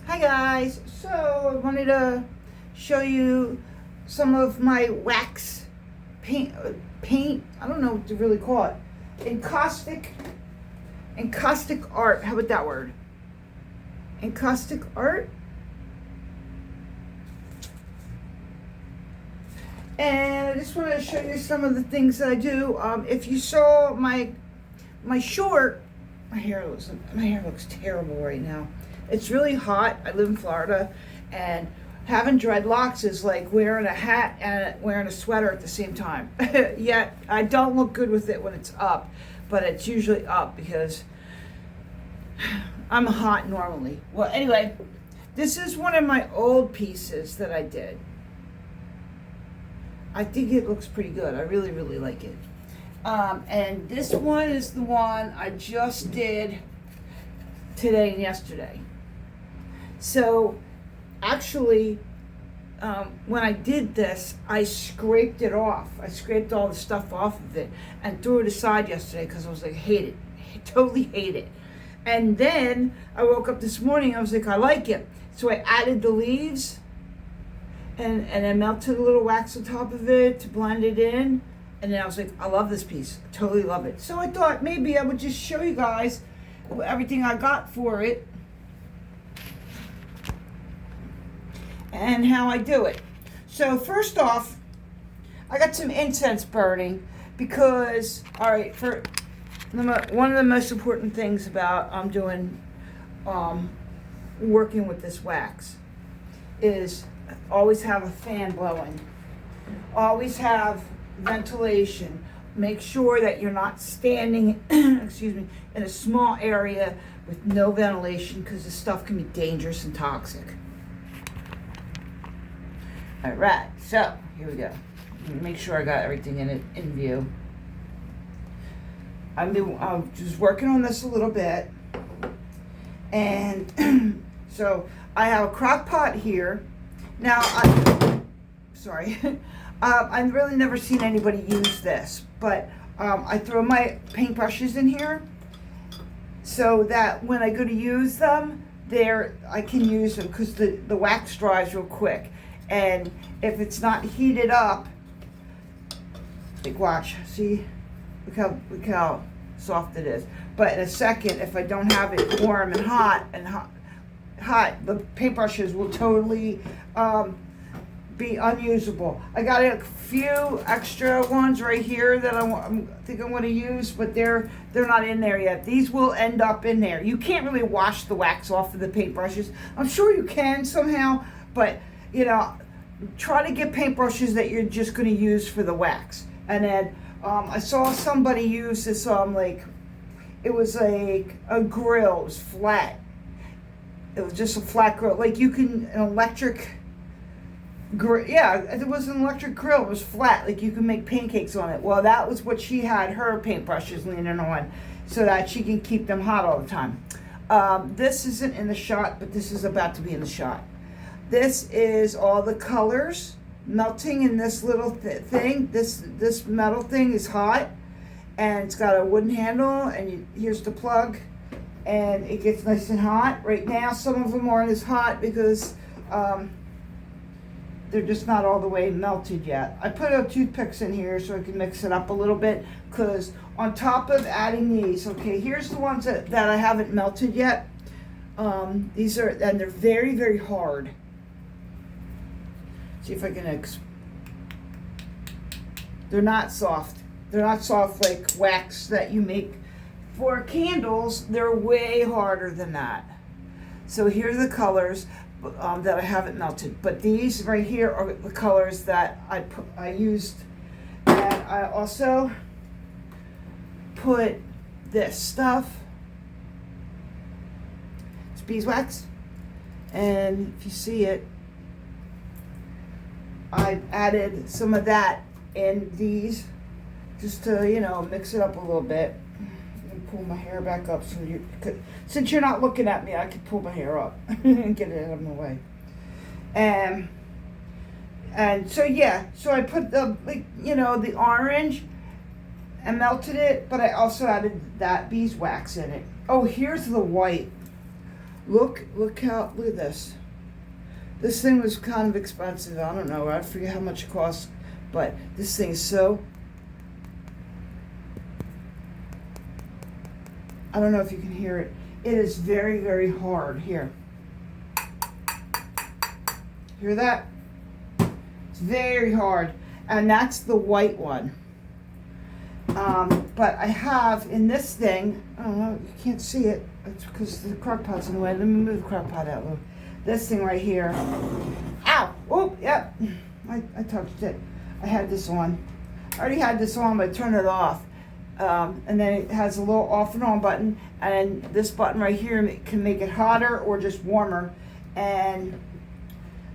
Hi guys, so I wanted to show you some of my wax paint, I don't know what to really call it, encaustic art. How about that word? Encaustic art. And I just want to show you some of the things that I do. If you saw my short, my hair looks terrible right now. It's really hot. I live in Florida, and having dreadlocks is like wearing a hat and wearing a sweater at the same time. Yet I don't look good with it when it's up, but it's usually up because I'm hot normally. Well, anyway, this is one of my old pieces that I did. I think it looks pretty good. I really, really like it. And this one is the one I just did today and yesterday. So actually, when I did this, I scraped it off. I scraped all the stuff off of it and threw it aside yesterday because I was like, I totally hate it. And then I woke up this morning, I was like, I like it. So I added the leaves and I melted a little wax on top of it to blend it in. And then I was like, I love this piece. I totally love it. So I thought maybe I would just show you guys everything I got for it and how I do it. So first off, I got some incense burning because, all right, for one of the most important things about working with this wax is always have a fan blowing. Always have ventilation. Make sure that you're not standing excuse me, in a small area with no ventilation because this stuff can be dangerous and toxic. All right, so here we go. Make sure I got everything in view. I'm just working on this a little bit, and so I have a crock pot here. Now, I've really never seen anybody use this, but I throw my paintbrushes in here so that when I go to use them, I can use them because the wax dries real quick. And if it's not heated up, like watch, see, look how soft it is. But in a second, if I don't have it warm and hot, the paintbrushes will totally be unusable. I got a few extra ones right here that I think I'm going to use, but they're not in there yet. These will end up in there. You can't really wash the wax off of the paintbrushes. I'm sure you can somehow, but try to get paintbrushes that you're just going to use for the wax. And then I saw somebody use this it was like a grill. It was flat. It was just a flat grill. Like an electric grill. Yeah, it was an electric grill. It was flat. Like you can make pancakes on it. Well, that was what she had her paintbrushes leaning on so that she can keep them hot all the time. This isn't in the shot, but this is about to be in the shot. This is all the colors melting in this little thing. This metal thing is hot, and it's got a wooden handle, and here's the plug, and it gets nice and hot. Right now, some of them aren't as hot because they're just not all the way melted yet. I put toothpicks in here so I can mix it up a little bit, because on top of adding these, okay, here's the ones that I haven't melted yet. These are, and they're very, very hard. See if I can they're not soft. They're not soft like wax that you make for candles. They're way harder than that. So here are the colors that I haven't melted. But these right here are the colors that I used. And I also put this stuff. It's beeswax. And if you see it, I added some of that in these just to, mix it up a little bit. And pull my hair back up so since you're not looking at me, I can pull my hair up and get it out of my way. And so so I put the orange and melted it, but I also added that beeswax in it. Oh, here's the white. Look at this. This thing was kind of expensive. I don't know. I forget how much it costs, but this thing is so. I don't know if you can hear it. It is very, very hard. Here. Hear that? It's very hard. And that's the white one. But I have in this thing, I don't know, you can't see it. It's because the crock pot's in the way. Let me move the crock pot out a little. This thing right here. Ow! Oh, yep. I touched it. I had this on. I already had this on, but I turned it off. And then it has a little off and on button. And this button right here can make it hotter or just warmer. And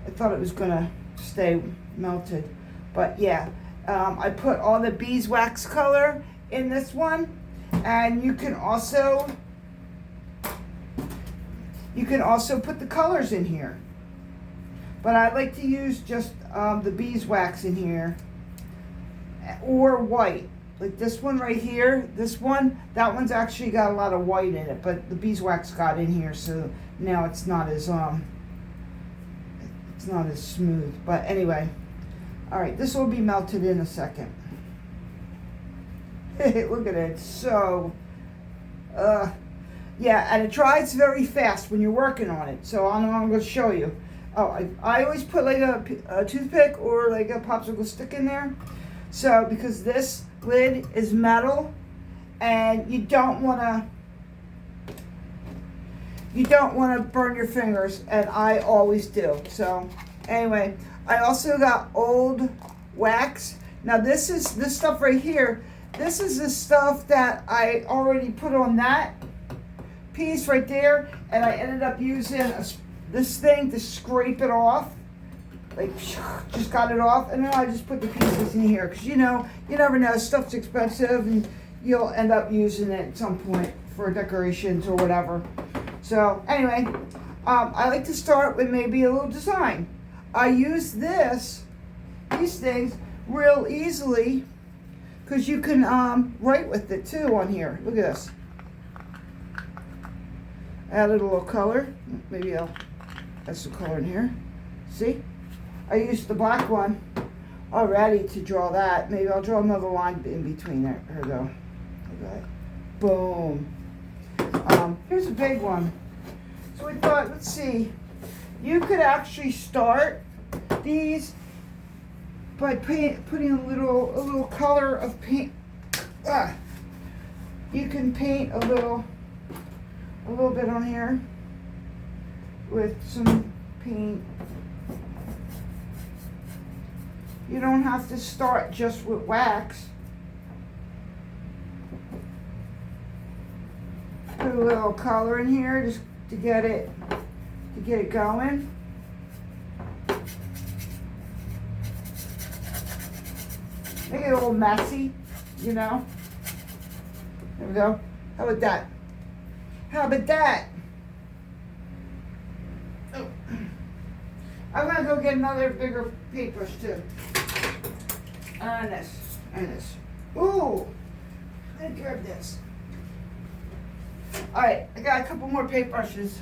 I thought it was going to stay melted. But yeah, I put all the beeswax color in this one. And you can also put the colors in here. But I like to use just the beeswax in here. Or white. Like this one right here, that one's actually got a lot of white in it, but the beeswax got in here, so now it's not as smooth. But anyway, all right, this will be melted in a second. Look at it, so, yeah, and it dries very fast when you're working on it. So I'm going to show you. Oh, I always put like a toothpick or like a popsicle stick in there. So because this lid is metal, and you don't want to burn your fingers, and I always do. So anyway, I also got old wax. Now this stuff right here. This is the stuff that I already put on that piece right there, and I ended up using this thing to scrape it off. Like, just got it off, and then I just put the pieces in here, because you never know, stuff's expensive, and you'll end up using it at some point for decorations or whatever. So anyway, I like to start with maybe a little design. I use these things real easily, because you can write with it too on here. Look at this. Added a little color. Maybe I'll add some color in here. See? I used the black one already to draw that. Maybe I'll draw another line in between there. Here we go. Okay. Boom. Here's a big one. So we thought, let's see. You could actually start these by putting a little color of paint. You can paint a little bit on here with some paint. You don't have to start just with wax. Put a little color in here just to get it going. Make it a little messy, you know. There we go. How about that? How about that? Oh. I'm gonna go get another bigger paintbrush too. And this. Ooh, let me grab this. All right, I got a couple more paintbrushes,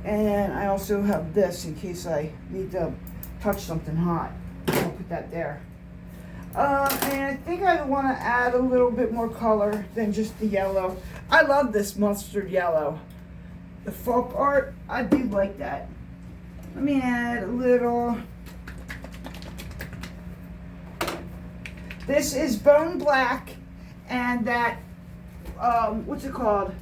and I also have this in case I need to touch something hot. I'll put that there. And I think I want to add a little bit more color than just the yellow. I love this mustard yellow. The folk art, I do like that. Let me add a little. This is bone black, and that, what's it called?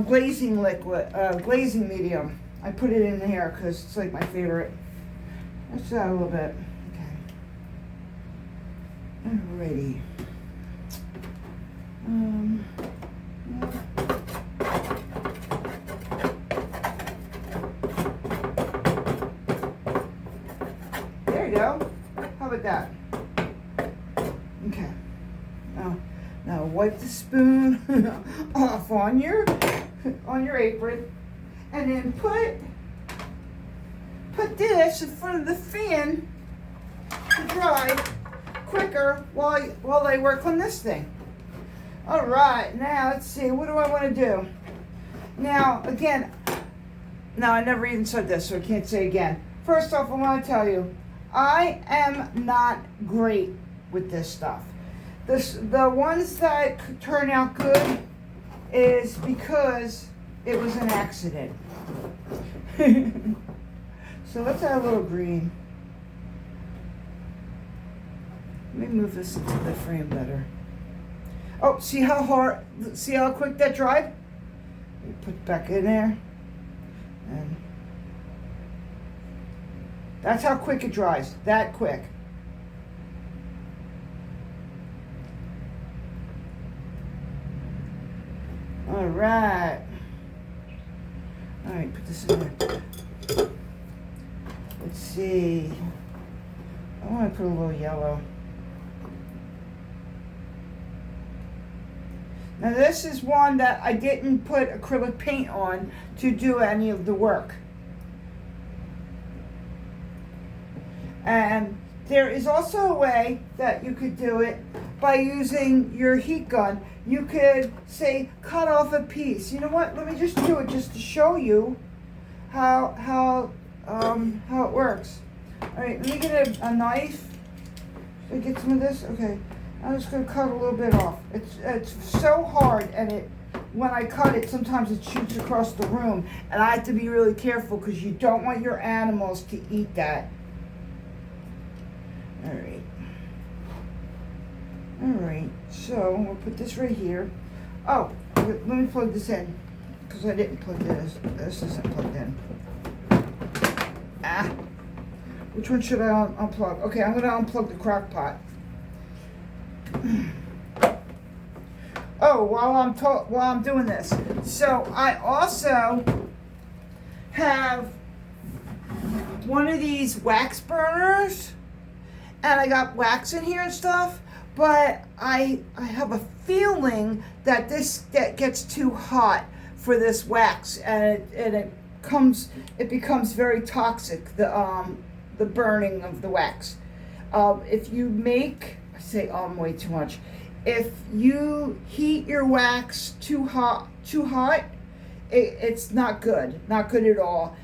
Glazing liquid, glazing medium. I put it in here because it's like my favorite. Let's add a little bit. Okay. Alrighty. Yeah. There you go. How about that? Okay. Now wipe the spoon off on your apron, and then put this in front of the fan to dry quicker while I work on this thing. All right, now let's see. What do I want to do? Now, again, now I never even said this, so I can't say again. First off, I want to tell you, I am not great with this stuff. The ones that turn out good is because it was an accident. So let's add a little green. Let me move this into the frame better. Oh, see how quick that dried? Let me put it back in there. And that's how quick it dries, that quick. All right. All right, put this in there. Let's see. I want to put a little yellow. Now this is one that I didn't put acrylic paint on to do any of the work. And there is also a way that you could do it by using your heat gun. You could say cut off a piece. You know what? Let me just do it just to show you how it works. All right, let me get a knife. Should I get some of this? Okay. I'm just going to cut a little bit off. It's so hard, and when I cut it, sometimes it shoots across the room, and I have to be really careful because you don't want your animals to eat that. All right. So we'll put this right here. Oh, let me plug this in because I didn't plug this. This isn't plugged in. Which one should I unplug? Okay, I'm going to unplug the crock pot. Oh, while I'm doing this, so I also have one of these wax burners, and I got wax in here and stuff. But I have a feeling that that gets too hot for this wax, and it becomes very toxic. The burning of the wax. If you make way too much. If you heat your wax too hot, it's not good at all.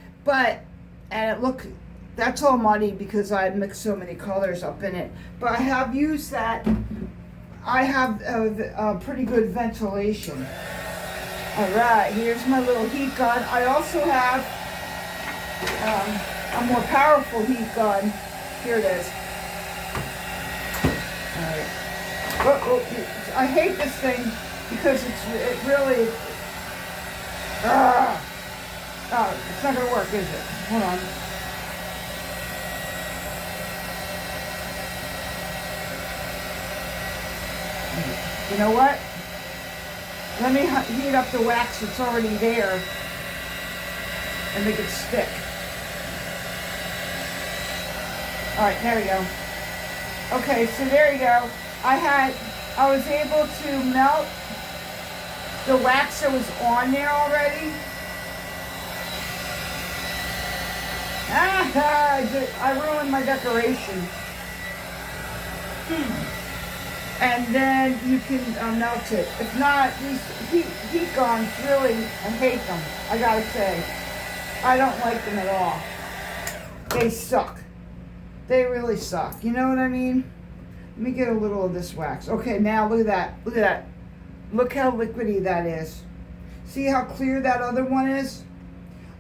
That's all muddy because I mixed so many colors up in it. But I have used that. I have a pretty good ventilation. All right, here's my little heat gun. I also have a more powerful heat gun. Here it is. I hate this thing because it really. It's not gonna work, is it? Hold on. You know what? Let me heat up the wax that's already there and make it stick. All right, there we go. Okay, so there you go. I was able to melt the wax that was on there already. I ruined my decoration. And then you can melt it. If not, these heat guns, really, I hate them. I gotta say, I don't like them at all. They suck. They really suck. You know what I mean? Let me get a little of this wax. Okay, now look at that. Look at that. Look how liquidy that is. See how clear that other one is?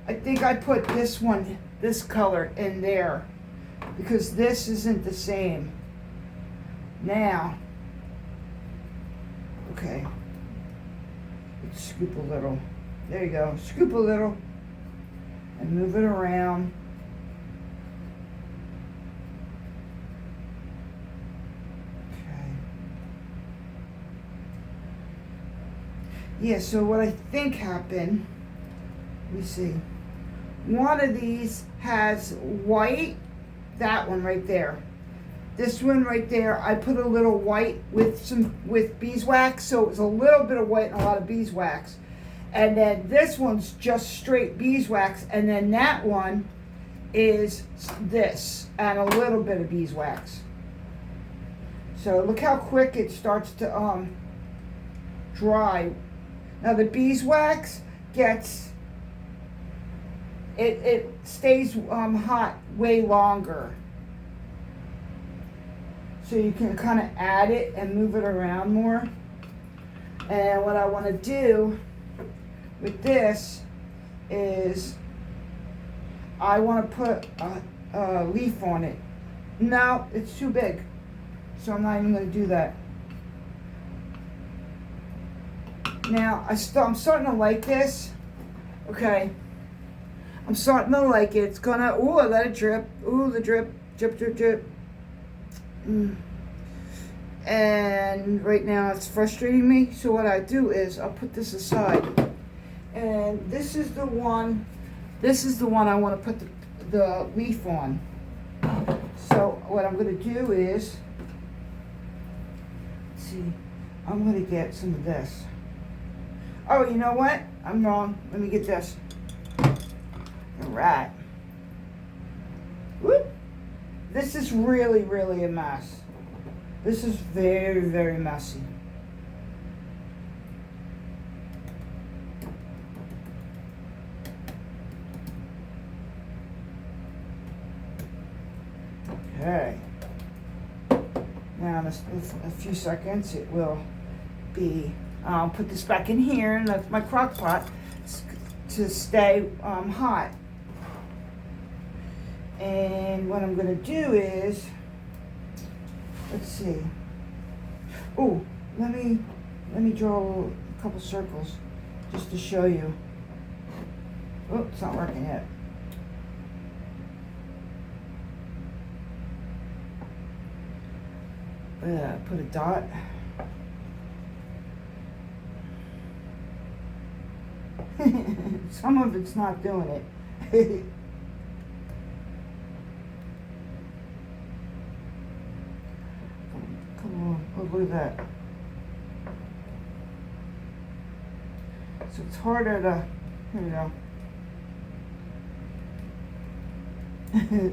I think I put this color in there because this isn't the same. Now, okay. Let's scoop a little. There you go. Scoop a little and move it around. Yeah, so what I think happened, let me see. One of these has white, that one right there. This one right there, I put a little white with beeswax, so it was a little bit of white and a lot of beeswax. And then this one's just straight beeswax, and then that one is this and a little bit of beeswax. So look how quick it starts to dry. Now the beeswax gets, it stays hot way longer. So you can kind of add it and move it around more. And what I want to do with this is I want to put a leaf on it. No, it's too big, so I'm not even going to do that. Now, I'm starting to like this. Okay, I'm starting to like it. It's gonna, ooh, I let it drip. Ooh, the drip, drip, drip, drip. And right now it's frustrating me. So what I do is I'll put this aside. And this is the one I want to put the leaf on. So what I'm going to do is, let's see, I'm going to get some of this. Oh, you know what? I'm wrong. Let me get this. All right. Whoop. This is really, really a mess. This is very, very messy. Okay. Now in a few seconds it will be, I'll put this back in here and that's my crock pot to stay hot. And what I'm gonna do is, let's see. Oh, let me draw a couple circles just to show you. Oh, it's not working yet. Put a dot. Some of it's not doing it. Come on, oh, look at that. So it's harder to, here we go.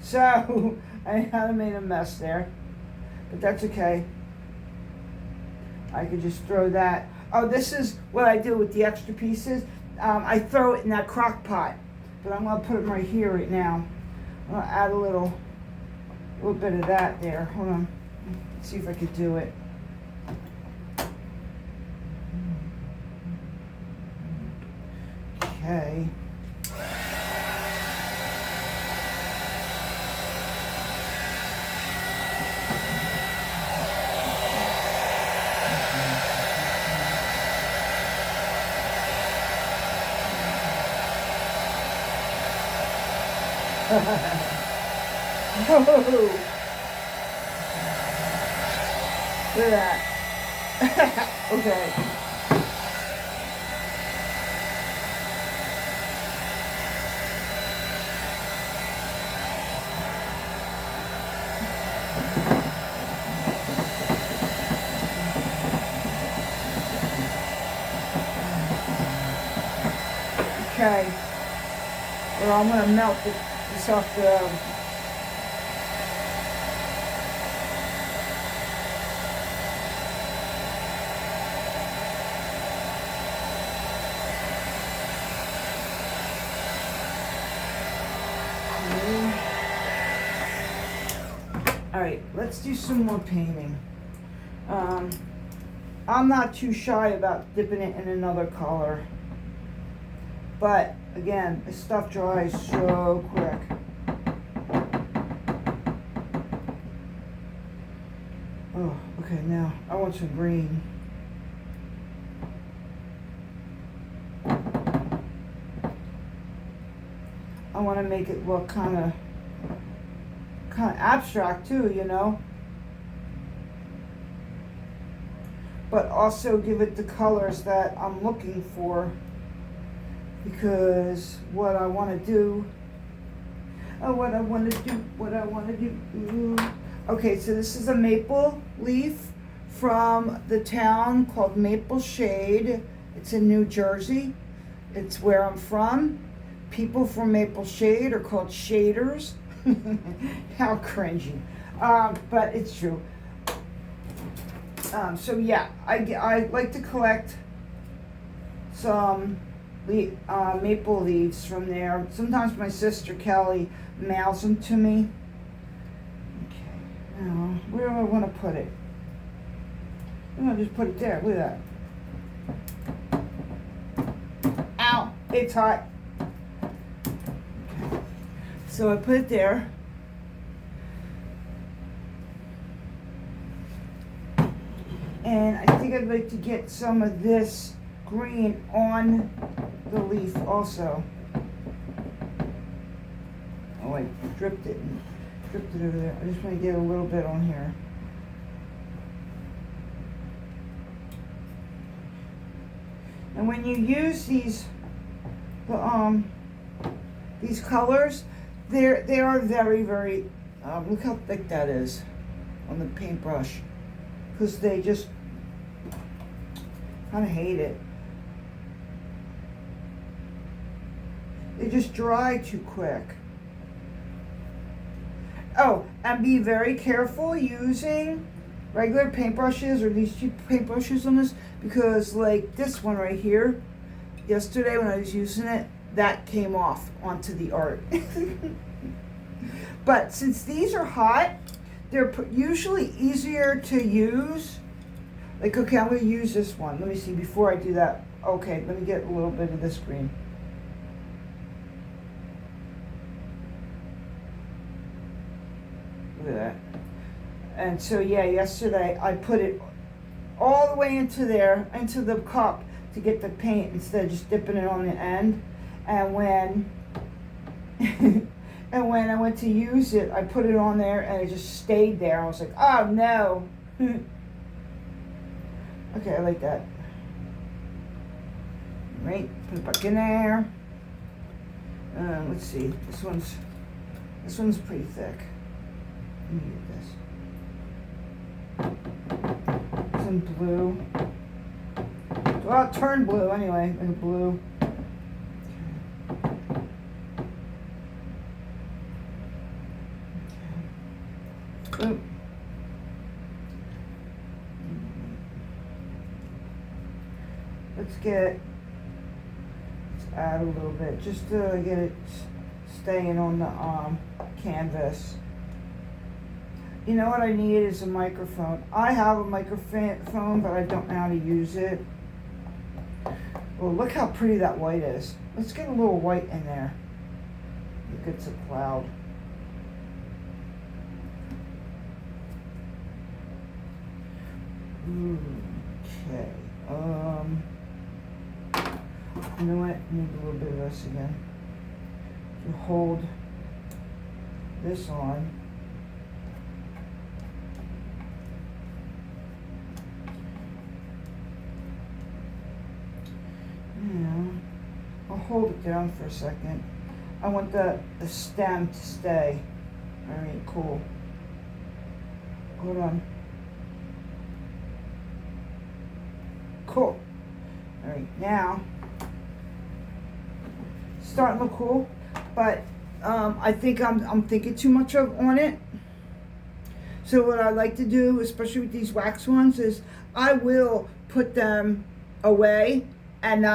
So, I kind of made a mess there, but that's okay. I could just throw that. Oh, this is what I do with the extra pieces. I throw it in that crock pot, but I'm gonna put them right here right now. I'm gonna add a little bit of that there. Hold on. Let's see if I could do it. Okay. Oh. Look at that. Okay. Okay. Well, I'm going to melt this off the... Alright, let's do some more painting. I'm not too shy about dipping it in another color. But, again, this stuff dries so quick. Oh, okay, now I want some green. I want to make it look kind of abstract too, you know, but also give it the colors that I'm looking for, because what I want to do, okay, so this is a maple leaf from the town called Maple Shade. It's in New Jersey. It's where I'm from. People from Maple Shade are called shaders. How cringy, but it's true. So yeah, I like to collect some maple leaves from there. Sometimes my sister Kelly mails them to me. Okay, now where do I want to put it? I'm gonna just put it there. Look at that. Ow! It's hot. Okay. So I put it there. And I think I'd like to get some of this green on the leaf also. Oh, I dripped it over there. I just want to get a little bit on here. And when you use these colors, they are very, very, look how thick that is on the paintbrush. Because they just kind of hate it. They just dry too quick. Oh, and be very careful using regular paintbrushes or these cheap paintbrushes on this, because like this one right here, yesterday when I was using it, that came off onto the art. But since these are hot, they're usually easier to use. Like, okay, I'm going to use this one. Let me see, before I do that. Okay, let me get a little bit of this green. Look at that. And so, yeah, yesterday I put it all the way into there, into the cup to get the paint instead of just dipping it on the end. And when and when I went to use it, I put it on there and it just stayed there. I was like, oh no. Okay, I like that. Right, put it back in there. Let's see, this one's pretty thick. Let me get this. Some blue. Well, it turned blue anyway, like a blue. Oop. Let's add a little bit just to get it staying on the canvas. You know what I need is a microphone. I have a microphone, but I don't know how to use it. Well, look how pretty that white is. Let's get a little white in there. Look, it's a cloud. Okay. You know what? I need a little bit of this again. To hold this on. Yeah. I'll hold it down for a second. I want the stem to stay. Alright, cool. Hold on. Cool. Alright, now starting to look cool, but I think I'm thinking too much on it. So what I like to do, especially with these wax ones, is I will put them away and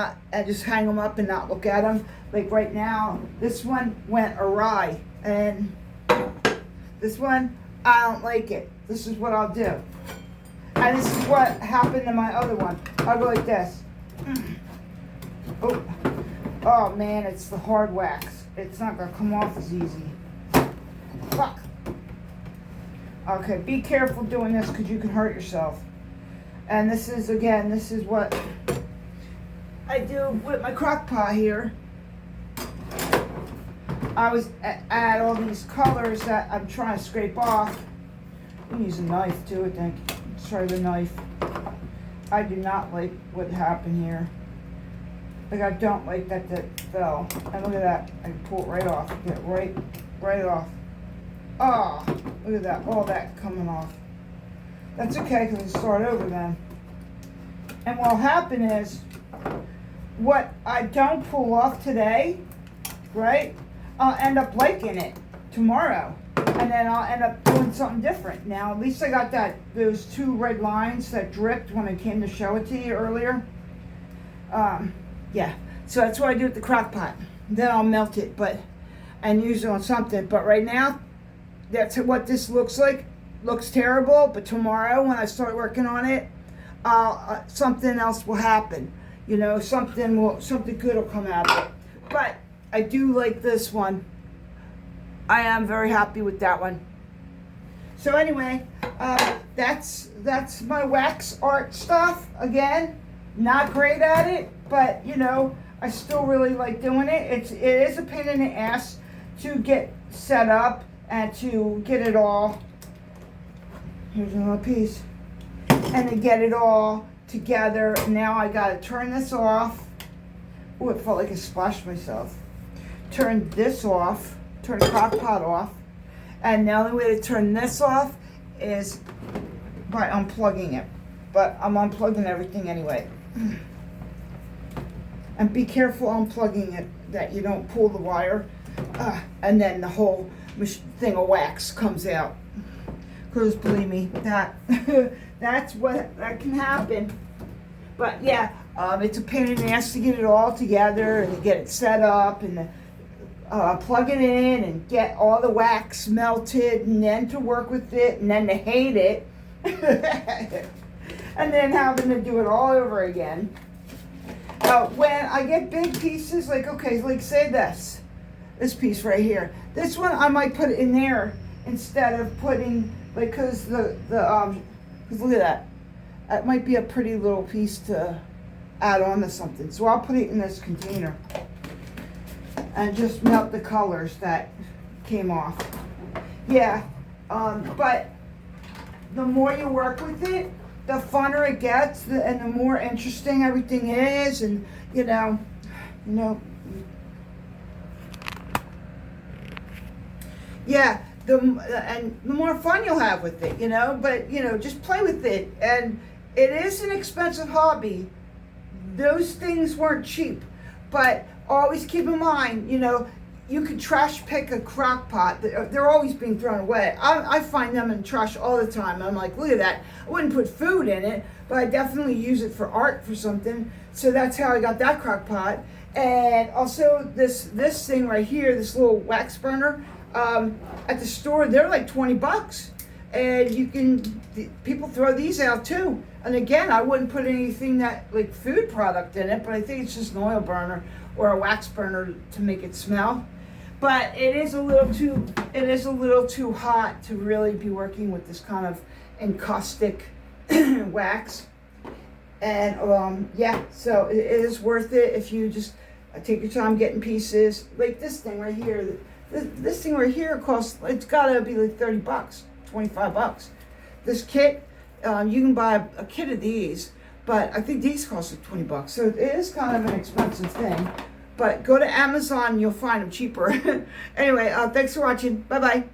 just hang them up and not look at them. Like right now, this one went awry, and this one, I don't like it. This is what I'll do. And this is what happened to my other one. I'll go like this. Oh man, it's the hard wax. It's not gonna come off as easy. Fuck. Okay, be careful doing this because you can hurt yourself. And this is what I do with my crock pot here. I always add all these colors that I'm trying to scrape off. I'm using a knife too, I think. Let's try the knife. I do not like what happened here. Like, I don't like that fell. And look at that. I can pull it right off. Get it right off. Oh, look at that. All that coming off. That's okay because I start over then. And what'll happen is, what I don't pull off today, right, I'll end up liking it tomorrow. And then I'll end up doing something different. Now, at least I got those 2 red lines that dripped when I came to show it to you earlier. Yeah, So that's what I do with the crock pot. Then I'll melt it, and use it on something. But right now, that's what this looks like. Looks terrible, but tomorrow when I start working on it, something else will happen. Something good will come out of it. But I do like this one. I am very happy with that one. So anyway, that's my wax art stuff. Again, not great at it, but I still really like doing it. It is a pain in the ass to get set up and to get it all. Here's another piece. And to get it all together. Now I gotta turn this off. Oh, it felt like I splashed myself. Turn this off. Turn the crock pot off. And the only way to turn this off is by unplugging it. But I'm unplugging everything anyway. And be careful unplugging it that you don't pull the wire and then the whole thing of wax comes out. Because believe me, that that can happen. But yeah, it's a pain in the ass to get it all together and to get it set up and plug it in and get all the wax melted and then to work with it and then to hate it and then having to do it all over again. When I get big pieces, like say this piece right here. This one I might put it in there instead of putting, because look at that. That might be a pretty little piece to add on to something. So I'll put it in this container and just melt the colors that came off. Yeah, but the more you work with it, the funner it gets, and the more interesting everything is, and yeah, the more fun you'll have with it, But just play with it, and it is an expensive hobby. Those things weren't cheap, but always keep in mind, you can trash pick a crock pot. They're always being thrown away. I find them in trash all the time. I'm like, look at that. I wouldn't put food in it, but I definitely use it for art for something. So that's how I got that crock pot. And also this thing right here, this little wax burner, at the store, they're like $20. And people throw these out too. And again, I wouldn't put anything like food product in it, but I think it's just an oil burner or a wax burner to make it smell. But it is a little too hot to really be working with this kind of encaustic wax. And yeah, so it is worth it if you just take your time getting pieces. Like this thing right here. This thing right here it's gotta be like $30, $25. This kit, you can buy a kit of these, but I think these cost like $20. So it is kind of an expensive thing. But go to Amazon, you'll find them cheaper. Anyway, thanks for watching. Bye-bye.